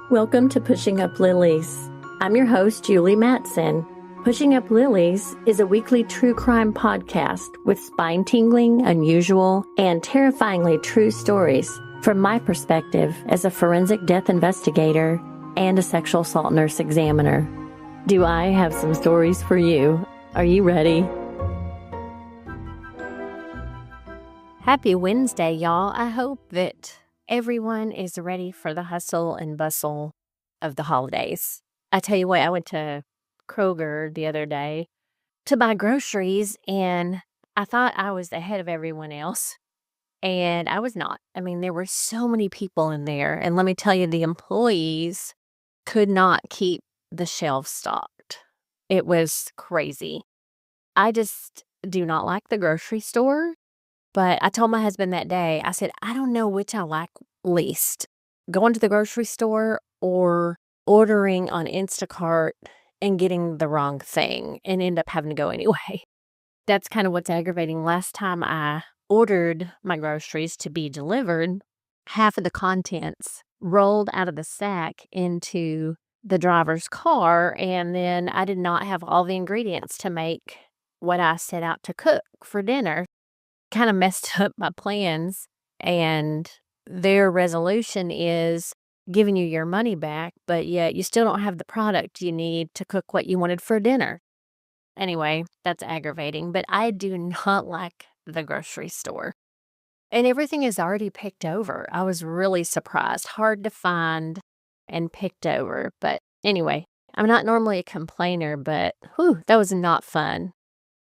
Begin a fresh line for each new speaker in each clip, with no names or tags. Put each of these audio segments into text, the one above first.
Welcome to Pushing Up Lilies. I'm your host, Julie Mattson. Pushing Up Lilies is a weekly true crime podcast with spine-tingling, unusual, and terrifyingly true stories from my perspective as a forensic death investigator and a sexual assault nurse examiner. Do I have some stories for you? Are you ready? Happy Wednesday, y'all. I hope that everyone is ready for the hustle and bustle of the holidays. I tell you what, I went to Kroger the other day to buy groceries, and I thought I was ahead of everyone else, and I was not. I mean, there were so many people in there, and let me tell you, the employees could not keep the shelves stocked. It was crazy. I just do not like the grocery store. But I told my husband that day, I said, I don't know which I like least, going to the grocery store or ordering on Instacart and getting the wrong thing and end up having to go anyway. That's kind of what's aggravating. Last time I ordered my groceries to be delivered, half of the contents rolled out of the sack into the driver's car, and then I did not have all the ingredients to make what I set out to cook for dinner. Kind of messed up my plans, and their resolution is giving you your money back, but yet you still don't have the product you need to cook what you wanted for dinner. Anyway, that's aggravating, but I do not like the grocery store. And everything is already picked over. I was really surprised. Hard to find and picked over. But anyway, I'm not normally a complainer, but that was not fun.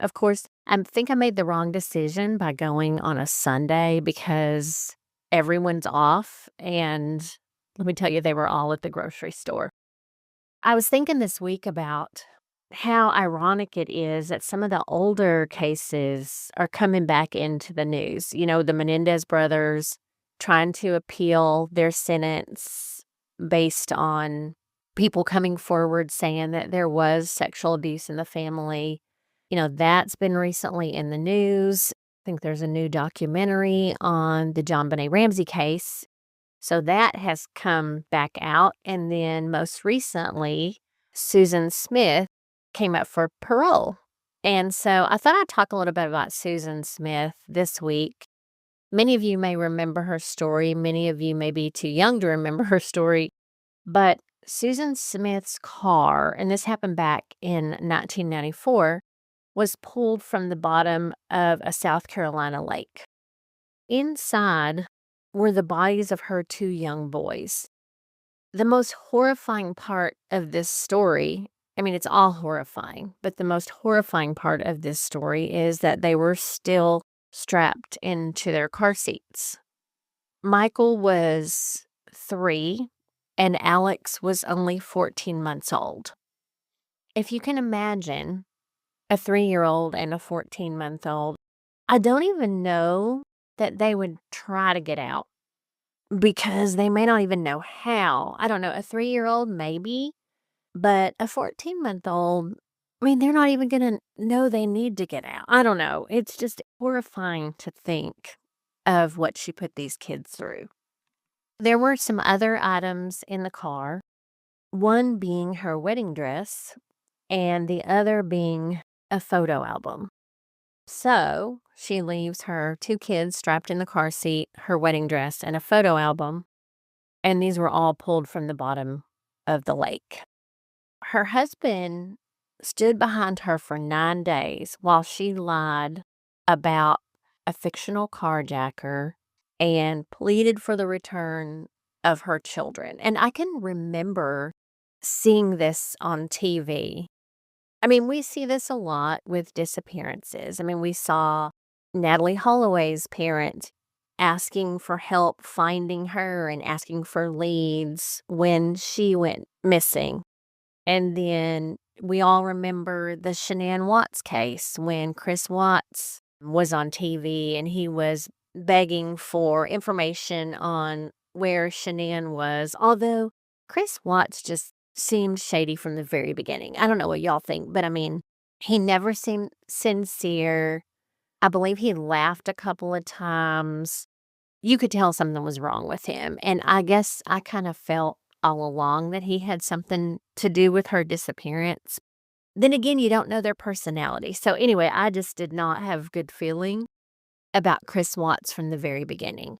Of course, I think I made the wrong decision by going on a Sunday because everyone's off, and let me tell you, they were all at the grocery store. I was thinking this week about how ironic it is that some of the older cases are coming back into the news. You know, the Menendez brothers trying to appeal their sentence based on people coming forward saying that there was sexual abuse in the family. You know, that's been recently in the news. I think there's a new documentary on the JonBenet Ramsey case. So that has come back out. And then most recently, Susan Smith came up for parole. And so I thought I'd talk a little bit about Susan Smith this week. Many of you may remember her story. Many of you may be too young to remember her story. But Susan Smith's car, and this happened back in 1994, was pulled from the bottom of a South Carolina lake. Inside were the bodies of her two young boys. The most horrifying part of this story, I mean, it's all horrifying, but the most horrifying part of this story is that they were still strapped into their car seats. Michael was 3, and Alex was only 14 months old. If you can imagine a 3-year-old and a 14-month-old, I don't even know that they would try to get out because they may not even know how. I don't know, a 3-year-old maybe, but a 14-month-old, I mean, they're not even going to know they need to get out. I don't know. It's just horrifying to think of what she put these kids through. There were some other items in the car, one being her wedding dress and the other being a photo album. So she leaves her 2 kids strapped in the car seat, her wedding dress, and a photo album, and these were all pulled from the bottom of the lake. Her husband stood behind her for 9 days while she lied about a fictional carjacker and pleaded for the return of her children. And I can remember seeing this on TV. I mean, we see this a lot with disappearances. I mean, we saw Natalie Holloway's parent asking for help finding her and asking for leads when she went missing. And then we all remember the Shanann Watts case when Chris Watts was on TV and he was begging for information on where Shanann was, although Chris Watts just seemed shady from the very beginning. I don't know what y'all think, but I mean, he never seemed sincere. I believe he laughed a couple of times. You could tell something was wrong with him. And I guess I kind of felt all along that he had something to do with her disappearance. Then again, you don't know their personality. So anyway, I just did not have good feeling about Chris Watts from the very beginning.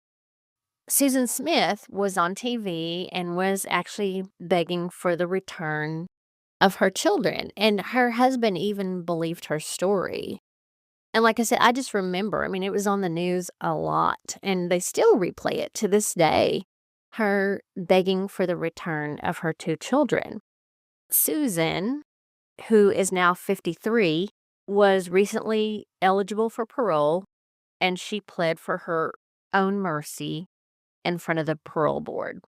Susan Smith was on TV and was actually begging for the return of her children, and her husband even believed her story. And like I said, I just remember, I mean, it was on the news a lot, and they still replay it to this day, her begging for the return of her 2 children. Susan, who is now 53, was recently eligible for parole, and she pled for her own mercy in front of the parole board.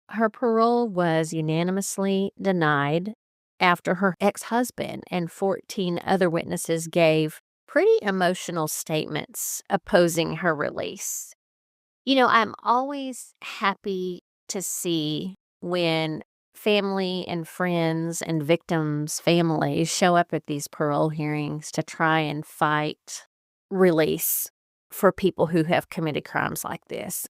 Her parole was unanimously denied after her ex-husband and 14 other witnesses gave pretty emotional statements opposing her release. I'm always happy to see when family and friends and victims' families show up at these parole hearings to try and fight release for people who have committed crimes like this.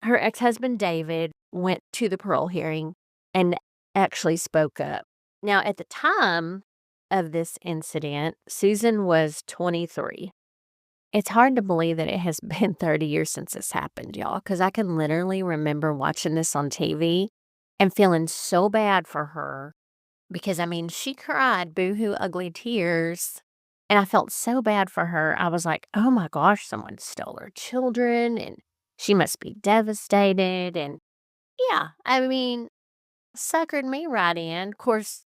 Her ex-husband, David, went to the parole hearing and actually spoke up. Now, at the time of this incident, Susan was 23. It's hard to believe that it has been 30 years since this happened, y'all, because I can literally remember watching this on TV and feeling so bad for her because, I mean, she cried boohoo ugly tears, and I felt so bad for her. I was like, "Oh my gosh, someone stole her children, and she must be devastated," and yeah, I mean, suckered me right in. Of course,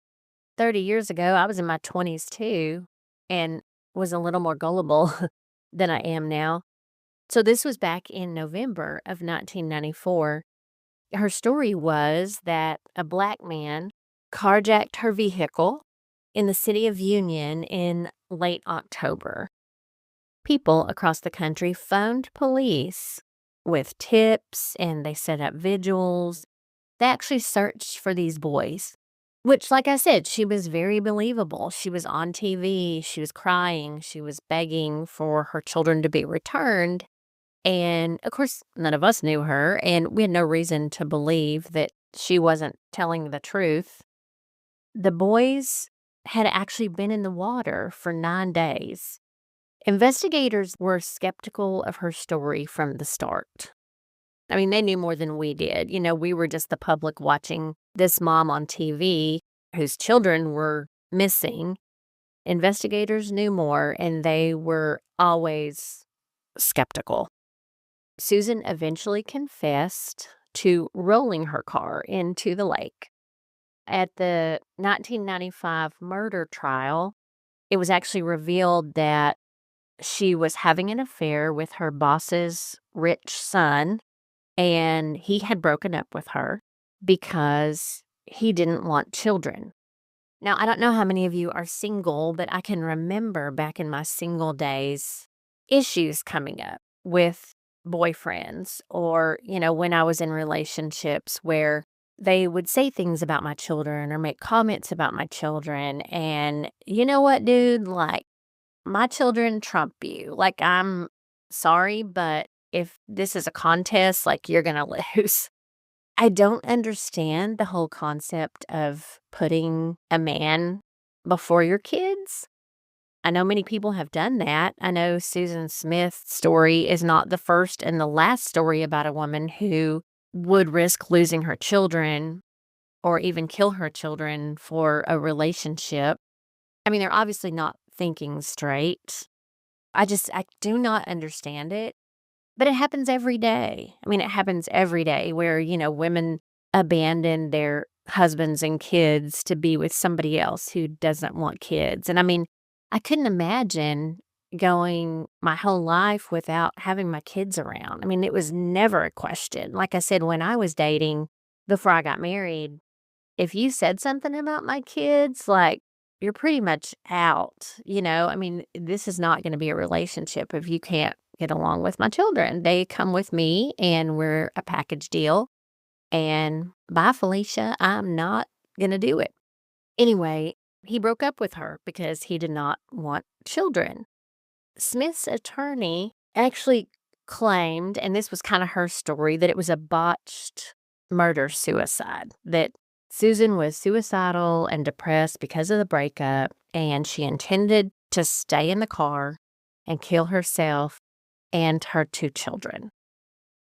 30 years ago, I was in my 20s too and was a little more gullible than I am now. So this was back in November of 1994. Her story was that a black man carjacked her vehicle in the city of Union in late October. People across the country phoned police with tips and they set up vigils. They actually searched for these boys, which, like I said, she was very believable. She was on TV, she was crying, she was begging for her children to be returned. And of course, none of us knew her, and we had no reason to believe that she wasn't telling the truth. The boys had actually been in the water for 9 days. Investigators were skeptical of her story from the start. I mean, they knew more than we did. We were just the public watching this mom on TV whose children were missing. Investigators knew more, and they were always skeptical. Susan eventually confessed to rolling her car into the lake. At the 1995 murder trial, it was actually revealed that she was having an affair with her boss's rich son, and he had broken up with her because he didn't want children. Now, I don't know how many of you are single, but I can remember back in my single days, issues coming up with boyfriends or, when I was in relationships where they would say things about my children or make comments about my children. And you know what, dude? Like, my children trump you. Like, I'm sorry, but if this is a contest, like, you're going to lose. I don't understand the whole concept of putting a man before your kids. I know many people have done that. I know Susan Smith's story is not the first and the last story about a woman who would risk losing her children or even kill her children for a relationship. I mean, they're obviously not thinking straight. I do not understand it. But it happens every day. I mean, it happens every day where, women abandon their husbands and kids to be with somebody else who doesn't want kids. And I mean, I couldn't imagine going my whole life without having my kids around. I mean, it was never a question. Like I said, when I was dating before I got married, if you said something about my kids, like, you're pretty much out, I mean, this is not going to be a relationship if you can't get along with my children. They come with me and we're a package deal. And bye, Felicia, I'm not going to do it. Anyway, he broke up with her because he did not want children. Smith's attorney actually claimed, and this was kind of her story, that it was a botched murder-suicide, that Susan was suicidal and depressed because of the breakup, and she intended to stay in the car and kill herself and her 2 children.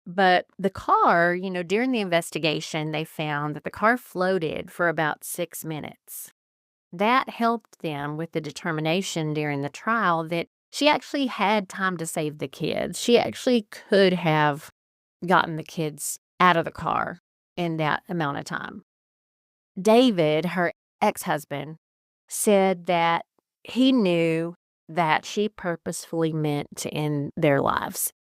But the car, during the investigation, they found that the car floated for about 6 minutes. That helped them with the determination during the trial that she actually had time to save the kids. She actually could have gotten the kids out of the car in that amount of time. David, her ex-husband, said that he knew that she purposefully meant to end their lives.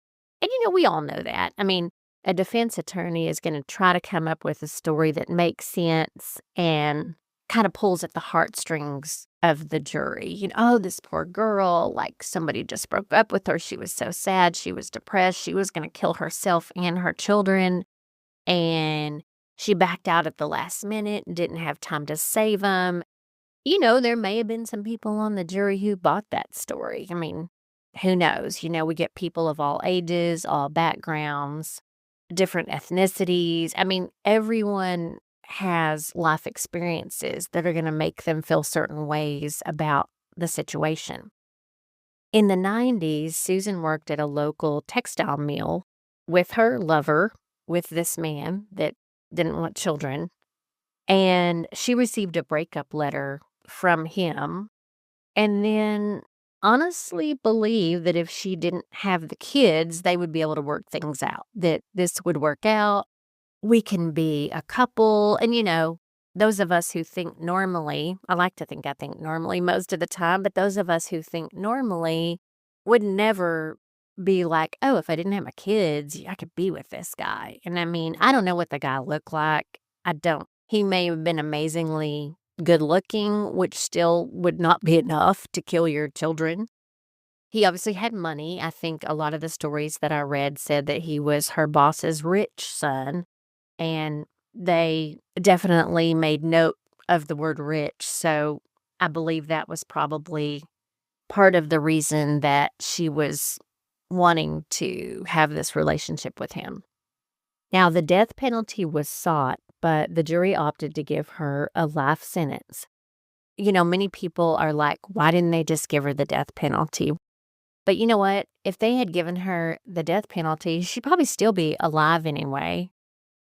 And, we all know that. I mean, a defense attorney is going to try to come up with a story that makes sense and kind of pulls at the heartstrings of the jury. Oh, this poor girl, like somebody just broke up with her. She was so sad. She was depressed. She was going to kill herself and her children. And she backed out at the last minute and didn't have time to save them. There may have been some people on the jury who bought that story. I mean, who knows? We get people of all ages, all backgrounds, different ethnicities. I mean, everyone has life experiences that are going to make them feel certain ways about the situation. In the 90s, Susan worked at a local textile mill with her lover, with this man that didn't want children, and she received a breakup letter from him, and then honestly believed that if she didn't have the kids, they would be able to work things out, that this would work out. We can be a couple. And, those of us who think normally, I like to think I think normally most of the time, but those of us who think normally would never be like, oh, if I didn't have my kids, I could be with this guy. And I mean, I don't know what the guy looked like. I don't. He may have been amazingly good looking, which still would not be enough to kill your children. He obviously had money. I think a lot of the stories that I read said that he was her boss's rich son, and they definitely made note of the word rich. So I believe that was probably part of the reason that she was wanting to have this relationship with him. Now, the death penalty was sought, but the jury opted to give her a life sentence. Many people are like, why didn't they just give her the death penalty? But you know what? If they had given her the death penalty, she'd probably still be alive anyway.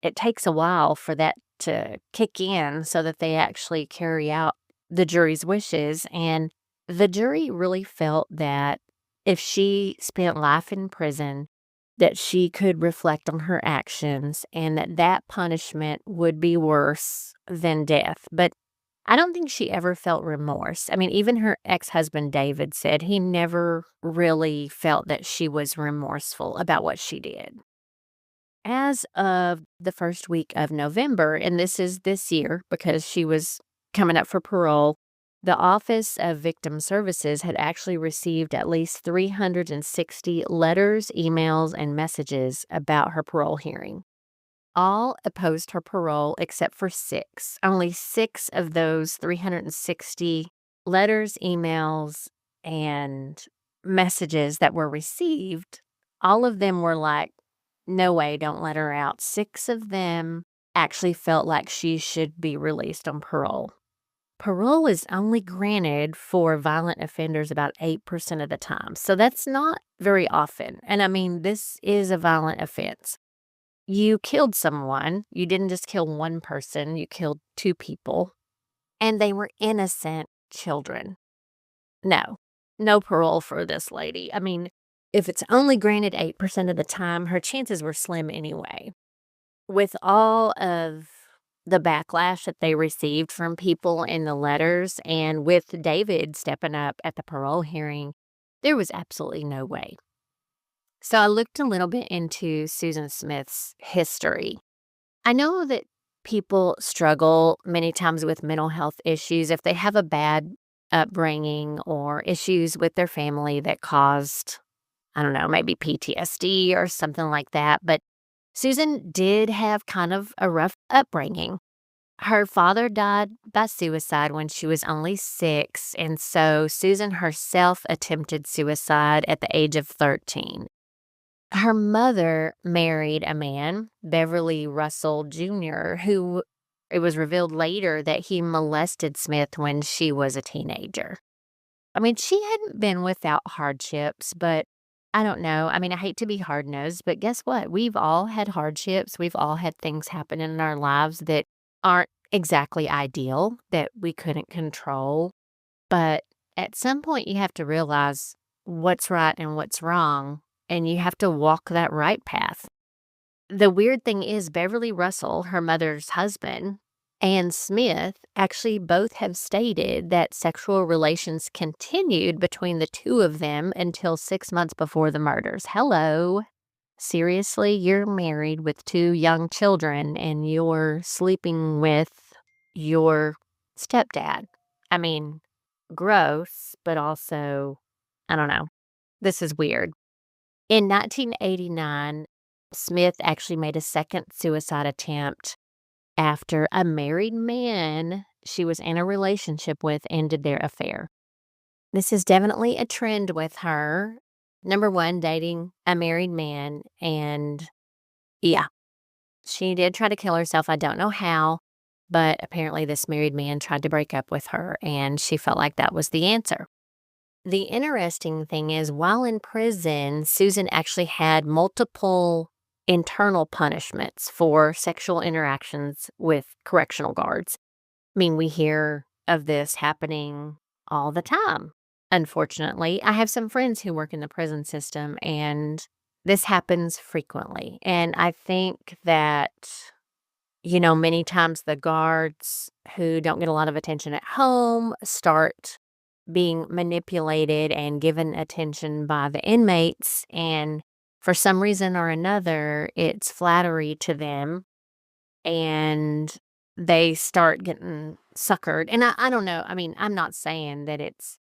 It takes a while for that to kick in so that they actually carry out the jury's wishes. And the jury really felt that if she spent life in prison, that she could reflect on her actions and that punishment would be worse than death. But I don't think she ever felt remorse. I mean, even her ex-husband, David, said he never really felt that she was remorseful about what she did. As of the first week of November, and this is this year because she was coming up for parole, the Office of Victim Services had actually received at least 360 letters, emails, and messages about her parole hearing. All opposed her parole except for 6. Only 6 of those 360 letters, emails, and messages that were received, all of them were like, no way, don't let her out. 6 of them actually felt like she should be released on parole. Parole is only granted for violent offenders about 8% of the time. So that's not very often. And I mean, this is a violent offense. You killed someone. You didn't just kill one person. You killed 2 people. And they were innocent children. No parole for this lady. I mean, if it's only granted 8% of the time, her chances were slim anyway. With all of the backlash that they received from people in the letters, and with David stepping up at the parole hearing, there was absolutely no way. So I looked a little bit into Susan Smith's history. I know that people struggle many times with mental health issues if they have a bad upbringing or issues with their family that caused, I don't know, maybe PTSD or something like that. But Susan did have kind of a rough upbringing. Her father died by suicide when she was only 6, and so Susan herself attempted suicide at the age of 13. Her mother married a man, Beverly Russell Jr., who it was revealed later that he molested Smith when she was a teenager. I mean, she hadn't been without hardships, but I don't know. I mean, I hate to be hard nosed, but guess what? We've all had hardships. We've all had things happen in our lives that aren't exactly ideal, that we couldn't control. But at some point, you have to realize what's right and what's wrong, and you have to walk that right path. The weird thing is, Beverly Russell, her mother's husband, and Smith actually both have stated that sexual relations continued between the two of them until 6 months before the murders. Hello. Seriously, you're married with two young children and you're sleeping with your stepdad. I mean, gross, but also, I don't know. This is weird. In 1989, Smith actually made a second suicide attempt after a married man she was in a relationship with ended their affair. This is definitely a trend with her. Number one, dating a married man. And yeah, she did try to kill herself. I don't know how, but apparently this married man tried to break up with her and she felt like that was the answer. The interesting thing is, while in prison, Susan actually had multiple internal punishments for sexual interactions with correctional guards. I mean, we hear of this happening all the time. Unfortunately, I have some friends who work in the prison system, and this happens frequently. And I think that, many times the guards who don't get a lot of attention at home start being manipulated and given attention by the inmates. And for some reason or another, it's flattery to them and they start getting suckered. And I don't know. I mean, I'm not saying that it's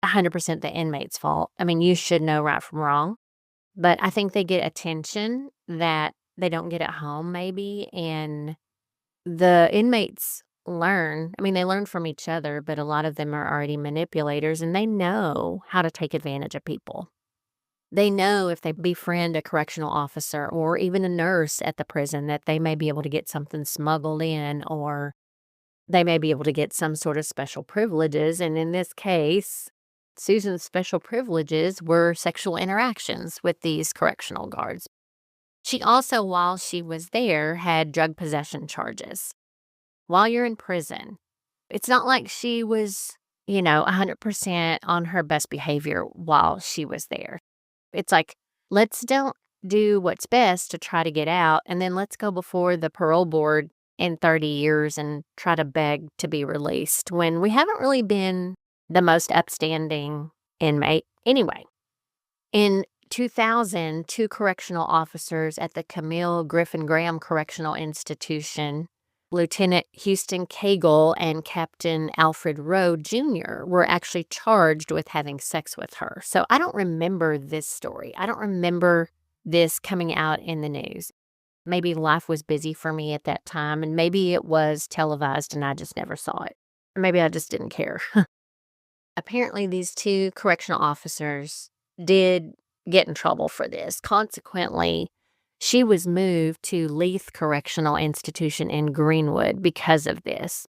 100% the inmate's fault. I mean, you should know right from wrong. But I think they get attention that they don't get at home, maybe. And the inmates learn. I mean, they learn from each other, but a lot of them are already manipulators and they know how to take advantage of people. They know if they befriend a correctional officer or even a nurse at the prison that they may be able to get something smuggled in or they may be able to get some sort of special privileges. And in this case, Susan's special privileges were sexual interactions with these correctional guards. She also, while she was there, had drug possession charges. While you're in prison, it's not like she was, 100% on her best behavior while she was there. It's like, let's don't do what's best to try to get out, and then let's go before the parole board in 30 years and try to beg to be released when we haven't really been the most upstanding inmate anyway. In 2000, two correctional officers at the Camille Griffin Graham Correctional Institution, Lieutenant Houston Cagle and Captain Alfred Rowe Jr. were actually charged with having sex with her. So I don't remember this story. I don't remember this coming out in the news. Maybe life was busy for me at that time, and maybe it was televised and I just never saw it. Or maybe I just didn't care. Apparently, these two correctional officers did get in trouble for this. Consequently, she was moved to Leith Correctional Institution in Greenwood because of this.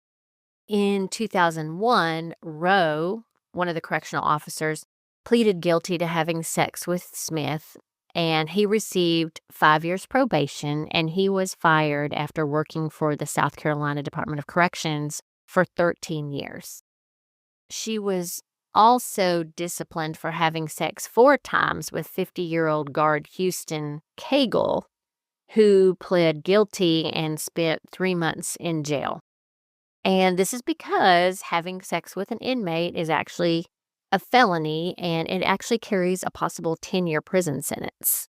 In 2001, Rowe, one of the correctional officers, pleaded guilty to having sex with Smith, and he received 5 years probation, and he was fired after working for the South Carolina Department of Corrections for 13 years. She was also disciplined for having sex 4 times with 50-year-old guard Houston Cagle, who pled guilty and spent 3 months in jail. And this is because having sex with an inmate is actually a felony, and it actually carries a possible 10-year prison sentence.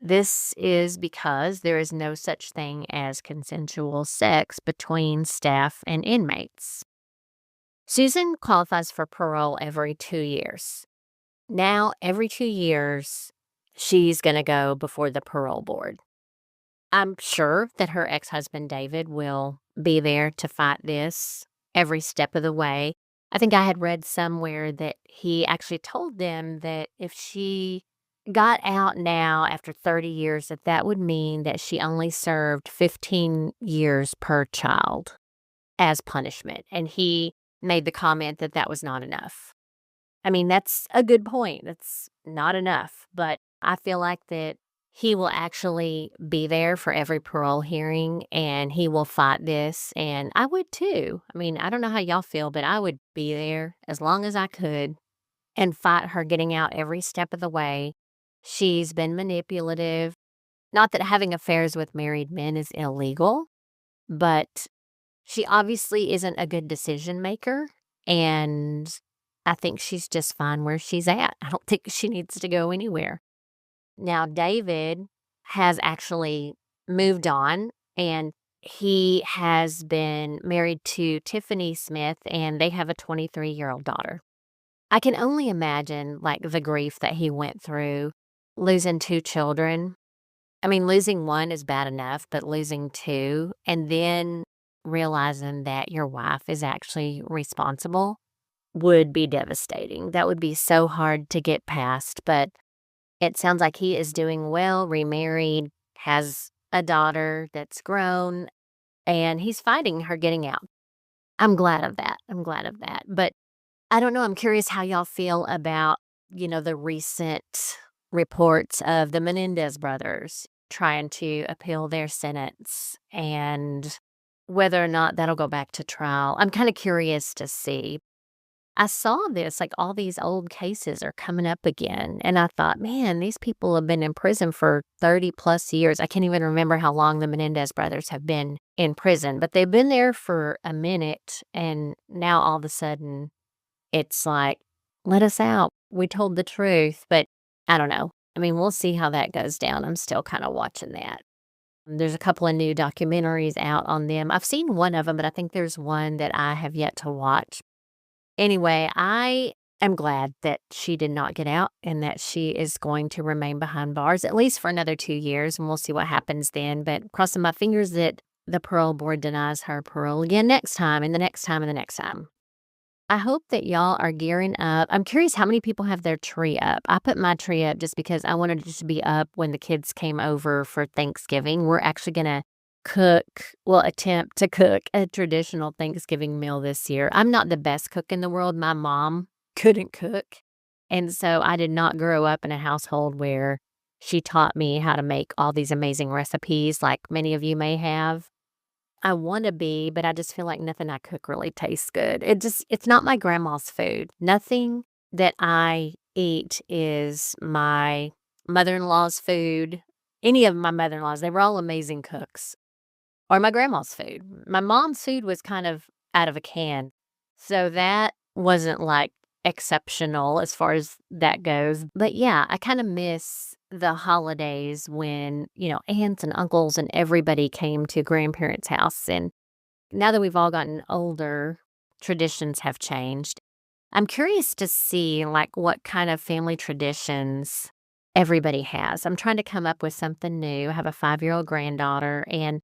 This is because there is no such thing as consensual sex between staff and inmates. Susan qualifies for parole every 2 years. Now, every 2 years, she's going to go before the parole board. I'm sure that her ex-husband, David, will be there to fight this every step of the way. I think I had read somewhere that he actually told them that if she got out now after 30 years, that would mean that she only served 15 years per child as punishment, and he made the comment that that was not enough. I mean, that's a good point. That's not enough, but I feel like that he will actually be there for every parole hearing and he will fight this, and I would too. I mean, I don't know how y'all feel, but I would be there as long as I could and fight her getting out every step of the way. She's been manipulative. Not that having affairs with married men is illegal, but she obviously isn't a good decision maker, and I think she's just fine where she's at. I don't think she needs to go anywhere. Now, David has actually moved on, and he has been married to Tiffany Smith, and they have a 23-year-old daughter. I can only imagine, like, the grief that he went through losing 2 children. I mean, losing 1 is bad enough, but losing 2 and then realizing that your wife is actually responsible would be devastating. That would be so hard to get past, but it sounds like he is doing well, remarried, has a daughter that's grown, and he's fighting her getting out. I'm glad of that. I'm glad of that. But I don't know, I'm curious how y'all feel about, the recent reports of the Menendez brothers trying to appeal their sentence and whether or not that'll go back to trial. I'm kinda curious to see. I saw this, like, all these old cases are coming up again, and I thought, "Man, these people have been in prison for 30 plus years." I can't even remember how long the Menendez brothers have been in prison, but they've been there for a minute, and now all of a sudden it's like, "Let us out. We told the truth," but I don't know. I mean, we'll see how that goes down. I'm still kinda watching that. There's a couple of new documentaries out on them. I've seen one of them, but I think there's one that I have yet to watch. Anyway, I am glad that she did not get out and that she is going to remain behind bars, at least for another 2 years, and we'll see what happens then, but crossing my fingers that the parole board denies her parole again next time, and the next time, and the next time. I hope that y'all are gearing up. I'm curious how many people have their tree up. I put my tree up just because I wanted it to be up when the kids came over for Thanksgiving. We're actually gonna attempt to cook a traditional Thanksgiving meal this year. I'm not the best cook in the world. My mom couldn't cook, and so I did not grow up in a household where she taught me how to make all these amazing recipes like many of you may have. I wanna be, but I just feel like nothing I cook really tastes good. It's not my grandma's food. Nothing that I eat is my mother-in-law's food. Any of my mother-in-laws, they were all amazing cooks, or my grandma's food. My mom's food was kind of out of a can, so that wasn't, like, exceptional as far as that goes. But, yeah, I kinda miss the holidays when, aunts and uncles and everybody came to grandparents' house, and now that we've all gotten older, traditions have changed. I'm curious to see, like, what kind of family traditions everybody has. I'm trying to come up with something new. I have a 5-year-old granddaughter, and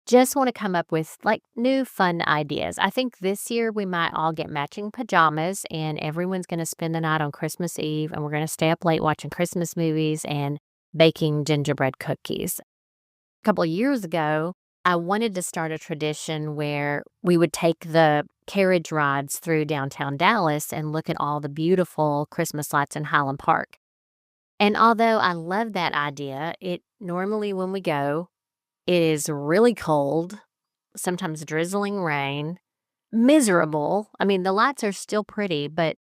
just wanna come up with, like, new fun ideas. I think this year we might all get matching pajamas, and everyone's gonna spend the night on Christmas Eve, and we're gonna stay up late watching Christmas movies and baking gingerbread cookies. A couple of years ago, I wanted to start a tradition where we would take the carriage rides through downtown Dallas and look at all the beautiful Christmas lights in Highland Park. And although I love that idea, it normally when we go, it is really cold, sometimes drizzling rain, miserable. I mean, the lights are still pretty, but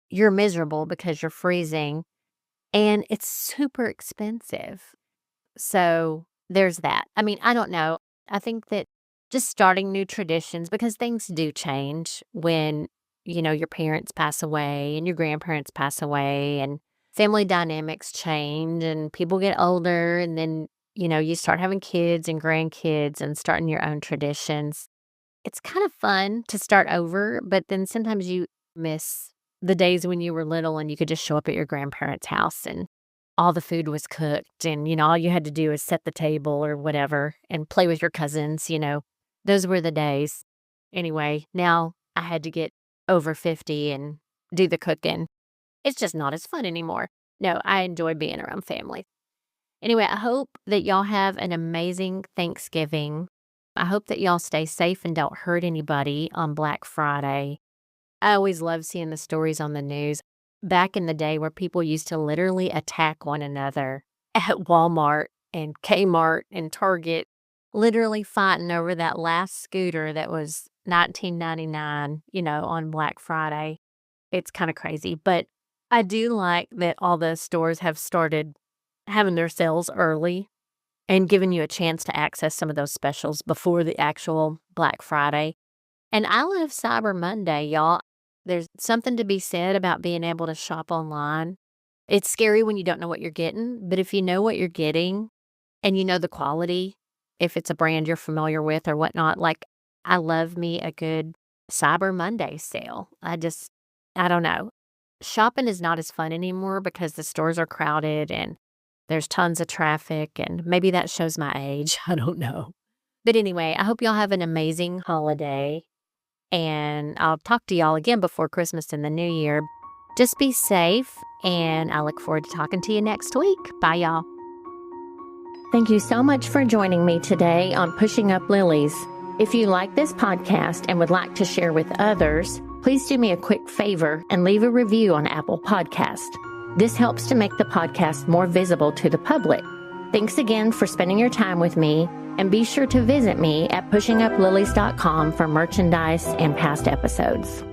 you're miserable because you're freezing, and it's super expensive. So, there's that. I mean, I don't know. I think that just starting new traditions because things do change when, your parents pass away and your grandparents pass away and family dynamics change and people get older and then, you start having kids and grandkids and starting your own traditions. It's kind of fun to start over, but then sometimes you miss the days when you were little and you could just show up at your grandparents' house and all the food was cooked and, all you had to do is set the table or whatever and play with your cousins. Those were the days. Anyway, now I had to get over 50 and do the cooking. It's just not as fun anymore. No, I enjoy being around family. Anyway, I hope that y'all have an amazing Thanksgiving. I hope that y'all stay safe and don't hurt anybody on Black Friday. I always love seeing the stories on the news back in the day where people used to literally attack one another at Walmart and Kmart and Target, literally fighting over that last scooter that was $19.99, on Black Friday. It's kind of crazy, but I do like that all the stores have started having their sales early and giving you a chance to access some of those specials before the actual Black Friday. And I love Cyber Monday, y'all. There's something to be said about being able to shop online. It's scary when you don't know what you're getting, but if you know what you're getting and you know the quality, if it's a brand you're familiar with or whatnot, like I love me a good Cyber Monday sale. I don't know. Shopping is not as fun anymore because the stores are crowded and there's tons of traffic, and maybe that shows my age. I don't know. But anyway, I hope y'all have an amazing holiday, and I'll talk to y'all again before Christmas and the New Year. Just be safe, and I look forward to talking to you next week. Bye, y'all. Thank you so much for joining me today on Pushing Up Lilies. If you like this podcast and would like to share with others, please do me a quick favor and leave a review on Apple Podcast. This helps to make the podcast more visible to the public. Thanks again for spending your time with me, and be sure to visit me at pushinguplilies.com for merchandise and past episodes.